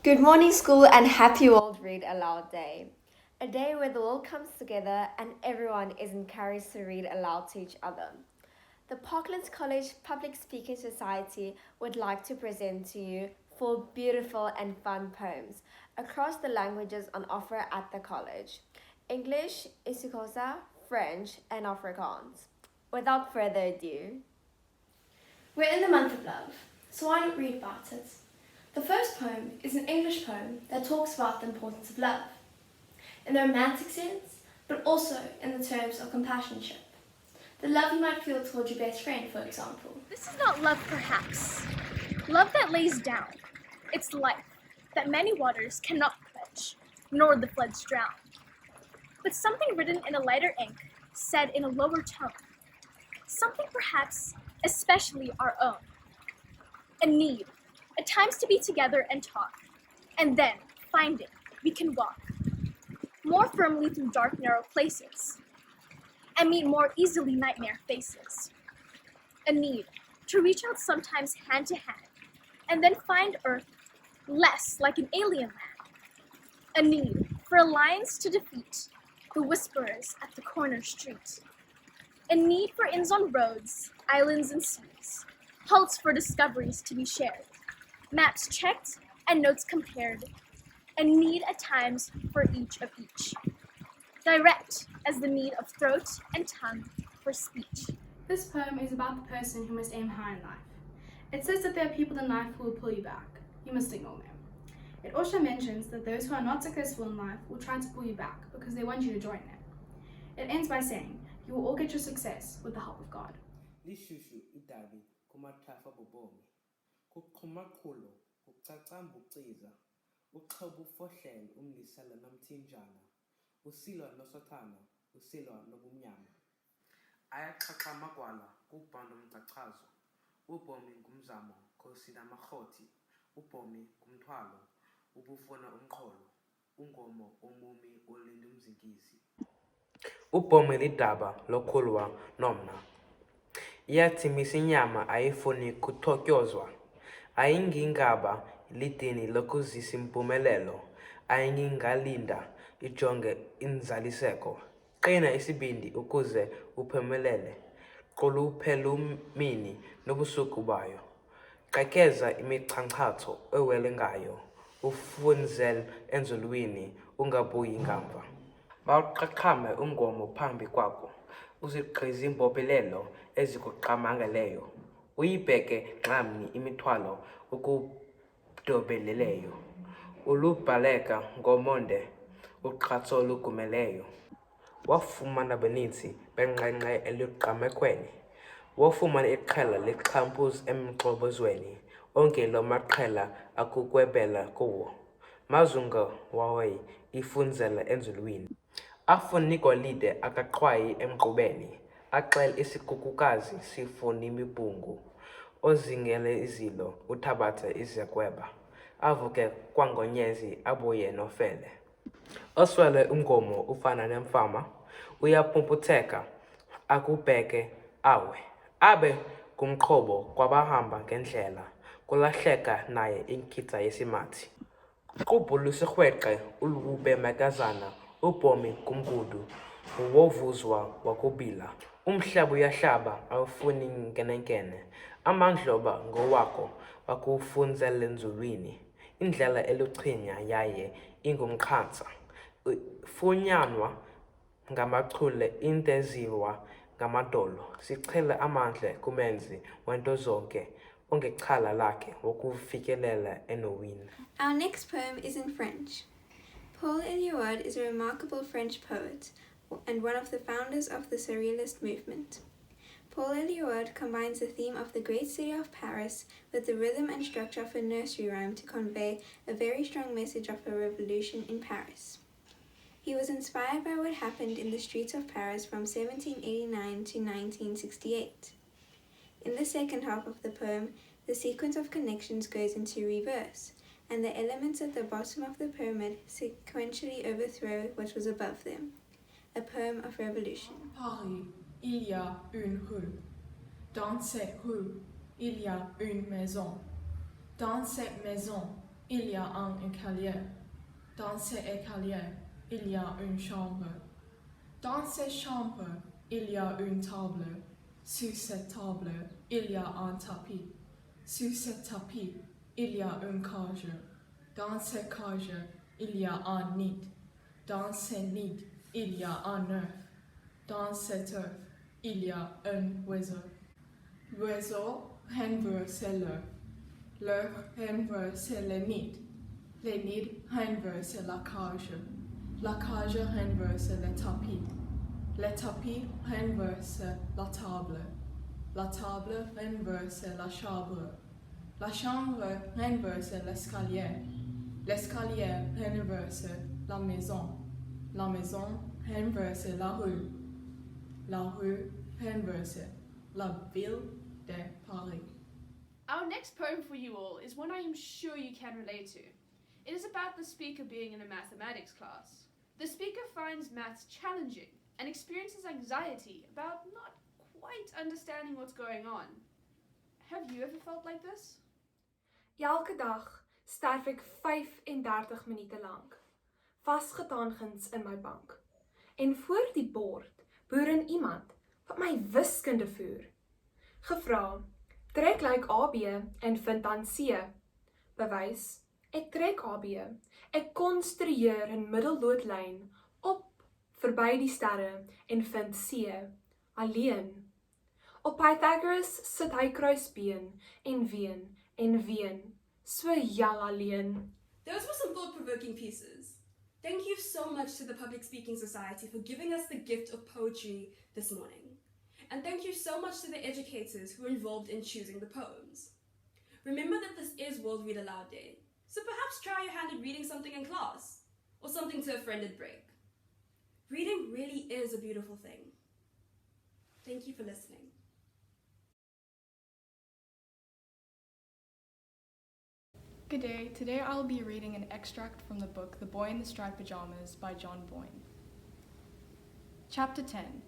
Good morning, school, and happy World Read Aloud Day. A day where the world comes together and everyone is encouraged to read aloud to each other. The Parklands College Public Speaking Society would like to present to you four beautiful and fun poems across the languages on offer at the college: English, isiXhosa, French, and Afrikaans. Without further ado, we're in the month of love, so why not read about it? The first poem is an English poem that talks about the importance of love, in the romantic sense, but also in the terms of companionship. The love you might feel towards your best friend, for example. This is not love, perhaps. Love that lays down. It's life that many waters cannot quench, nor the floods drown. But something written in a lighter ink, said in a lower tone. Something perhaps especially our own. A need, at times to be together and talk, and then, finding, we can walk more firmly through dark, narrow places, and meet more easily nightmare faces. A need to reach out sometimes hand to hand, and then find Earth less like an alien land. A need for alliance to defeat the whisperers at the corner street. A need for inns on roads, islands and seas, halts for discoveries to be shared, maps checked and notes compared, a need at times for each of each. Direct as the need of throat and tongue for speech. This poem is about the person who must aim high in life. It says that there are people in life who will pull you back. You must ignore them. It also mentions that those who are not successful in life will try to pull you back because they want you to join them. It ends by saying, you will all get your success with the help of God. Lishushu idabi kumathafa bobomi kuqhumaqulo kucacamba uciza uxhoba ufohlelo umlisela nomthinjana usilwa nosothana usilwa nobumnyama ayaxhaxa amagwala kubhando umcachazo ubomi ngumzamo khosi namakhoti ubomi ngumthwalo ubufuna umqholo ungomo omumi olinda umzingizi ubomi lidaba lokhulwa nomna iyathimisa inyama ayifuni kuthotyozwa ayingingaba lidini lokuzisa impumelelo ayingingalinda ijonge inzaliseko qina isibindi ukuze uphumelele quluphela umini nobusuku bayo qekeza imichanchato ewele ngayo ufunzel enzulwini ungabuyi ngamva mawuqaqhame umngomo phambi kwakho uzigqize imbophelelo ezikuqamangeleyo uyibheke nxamnye imithwalo ukudobeleleyo ulubhaleka ngomonde uqhatso olugumeleyo wafumana beninzi benqenqe eliqamekhweni wafumana iqhela lexhampus emxhobozweni onke lo maqhela akukwebela kuwo mazunga wawe ifunzela enzulwini afuna igolide akaqhwayi emqubeni axel isikukukazi sifuna imibungu ozingele izilo uthabatha izekweba avuke kwangonyezi abuye nofele oswele umngomo ufana nemfama uyapumputheka akubheke awe abe kumqhobo kwabahamba ngendlela kulahleka naye inkitha yesimathi qubhulusirhweqe ulube makazana ubomi kumgudu wovuzwa wakubila umhlaba uyahlaba awufuni nkenenkene amandloba ngowakho wakufunzela enzulwini indlela eluchinya yaye ingumqhatsa funyanwa ngamachule inteziwa ngamadolo sichele amandle kumenzi wento zonke ongechala lakhe wokufikelela enowini. Our next poem is in French. Paul Éluard is a remarkable French poet and one of the founders of the Surrealist movement. Paul Éluard combines the theme of the great city of Paris with the rhythm and structure of a nursery rhyme to convey a very strong message of a revolution in Paris. He was inspired by what happened in the streets of Paris from 1789 to 1968. In the second half of the poem, the sequence of connections goes into reverse, and the elements at the bottom of the pyramid sequentially overthrow what was above them. A poem of revolution. Paris, il y a une rue. Dans cette rue, il y a une maison. Dans cette maison, il y a un escalier. Dans cet escalier, il y a une chambre. Dans cette chambre, il y a une table. Sur cette table, il y a un tapis. Sur ce tapis, il y a une cage. Dans cette cage, il y a un nid. Dans ce nid, il y a un œuf. Dans cet œuf, il y a un oiseau. L'oiseau renverse l'œuf. L'œuf renverse le nid. Le nid renverse la cage. La cage renverse le tapis. Le tapis renverse la table. La table renverse la chambre. La chambre renverse l'escalier. L'escalier renverse la maison. La maison renverse la rue. La rue renverse la ville de Paris. Our next poem for you all is one I am sure you can relate to. It is about the speaker being in a mathematics class. The speaker finds maths challenging and experiences anxiety about not quite understanding what's going on. Have you ever felt like this? Elke dag sterf ek 35 minute lank, vasgetaangens in my bank. En voor die bord boer iemand wat my wiskunde voer. Gevra, trek like AB en vind dan C. Bewys, ek trek AB, ek konstrueer 'n middelloodlyn op, verby die sterre en vind C, alleen. Op Pythagoras sit hy kruisbeen en ween, so jal alleen. Those were some thought-provoking pieces. Thank you so much to the Public Speaking Society for giving us the gift of poetry this morning. And thank you so much to the educators who were involved in choosing the poems. Remember that this is World Read Aloud Day, so perhaps try your hand at reading something in class, or something to a friend at break. Reading really is a beautiful thing. Thank you for listening. Good day. Today I'll be reading an extract from the book The Boy in the Striped Pajamas by John Boyne. Chapter 10.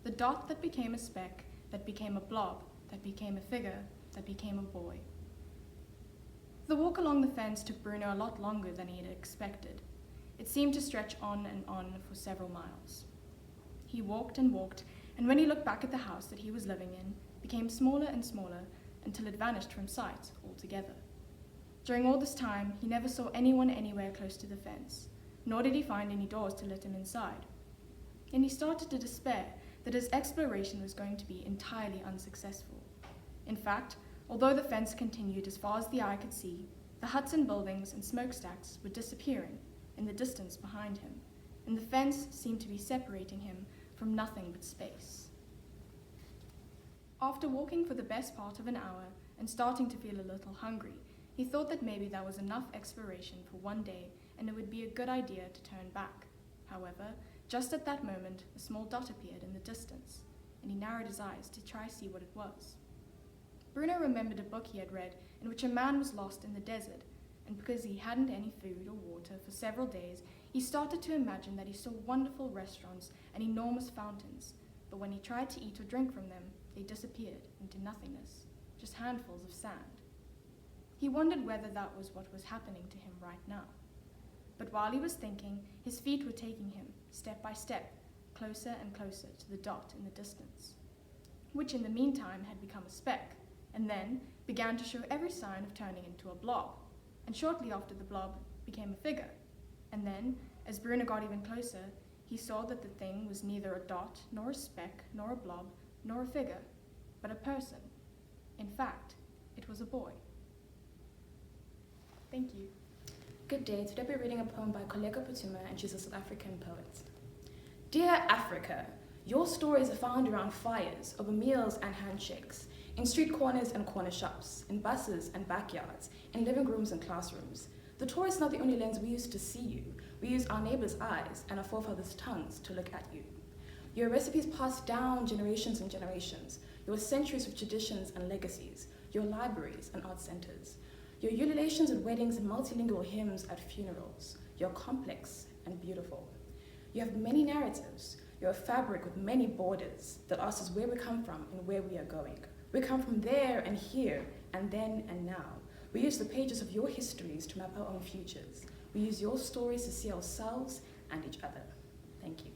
The dot that became a speck, that became a blob, that became a figure, that became a boy. The walk along the fence took Bruno a lot longer than he had expected. It seemed to stretch on and on for several miles. He walked, and when he looked back at the house that he was living in, it became smaller and smaller until it vanished from sight altogether. During all this time, he never saw anyone anywhere close to the fence, nor did he find any doors to let him inside. And he started to despair that his exploration was going to be entirely unsuccessful. In fact, although the fence continued as far as the eye could see, the huts and buildings and smokestacks were disappearing in the distance behind him, and the fence seemed to be separating him from nothing but space. After walking for the best part of an hour and starting to feel a little hungry, he thought that maybe that was enough exploration for one day and it would be a good idea to turn back. However, just at that moment, a small dot appeared in the distance, and he narrowed his eyes to try see what it was. Bruno remembered a book he had read in which a man was lost in the desert, and because he hadn't any food or water for several days, he started to imagine that he saw wonderful restaurants and enormous fountains, but when he tried to eat or drink from them, they disappeared into nothingness, just handfuls of sand. He wondered whether that was what was happening to him right now. But while he was thinking, his feet were taking him, step by step, closer and closer to the dot in the distance, which in the meantime had become a speck, and then began to show every sign of turning into a blob, and shortly after the blob became a figure. And then, as Bruno got even closer, he saw that the thing was neither a dot, nor a speck, nor a blob, nor a figure, but a person. In fact, it was a boy. Thank you. Good day. Today we're reading a poem by Koleka Putuma, and she's a South African poet. Dear Africa, your stories are found around fires, over meals and handshakes, in street corners and corner shops, in buses and backyards, in living rooms and classrooms. The tourist is not the only lens we use to see you. We use our neighbors' eyes and our forefathers' tongues to look at you. Your recipes passed down generations and generations, your centuries of traditions and legacies, your libraries and art centers, your ululations at weddings and multilingual hymns at funerals. You're complex and beautiful. You have many narratives. You're a fabric with many borders that asks us where we come from and where we are going. We come from there and here and then and now. We use the pages of your histories to map our own futures. We use your stories to see ourselves and each other. Thank you.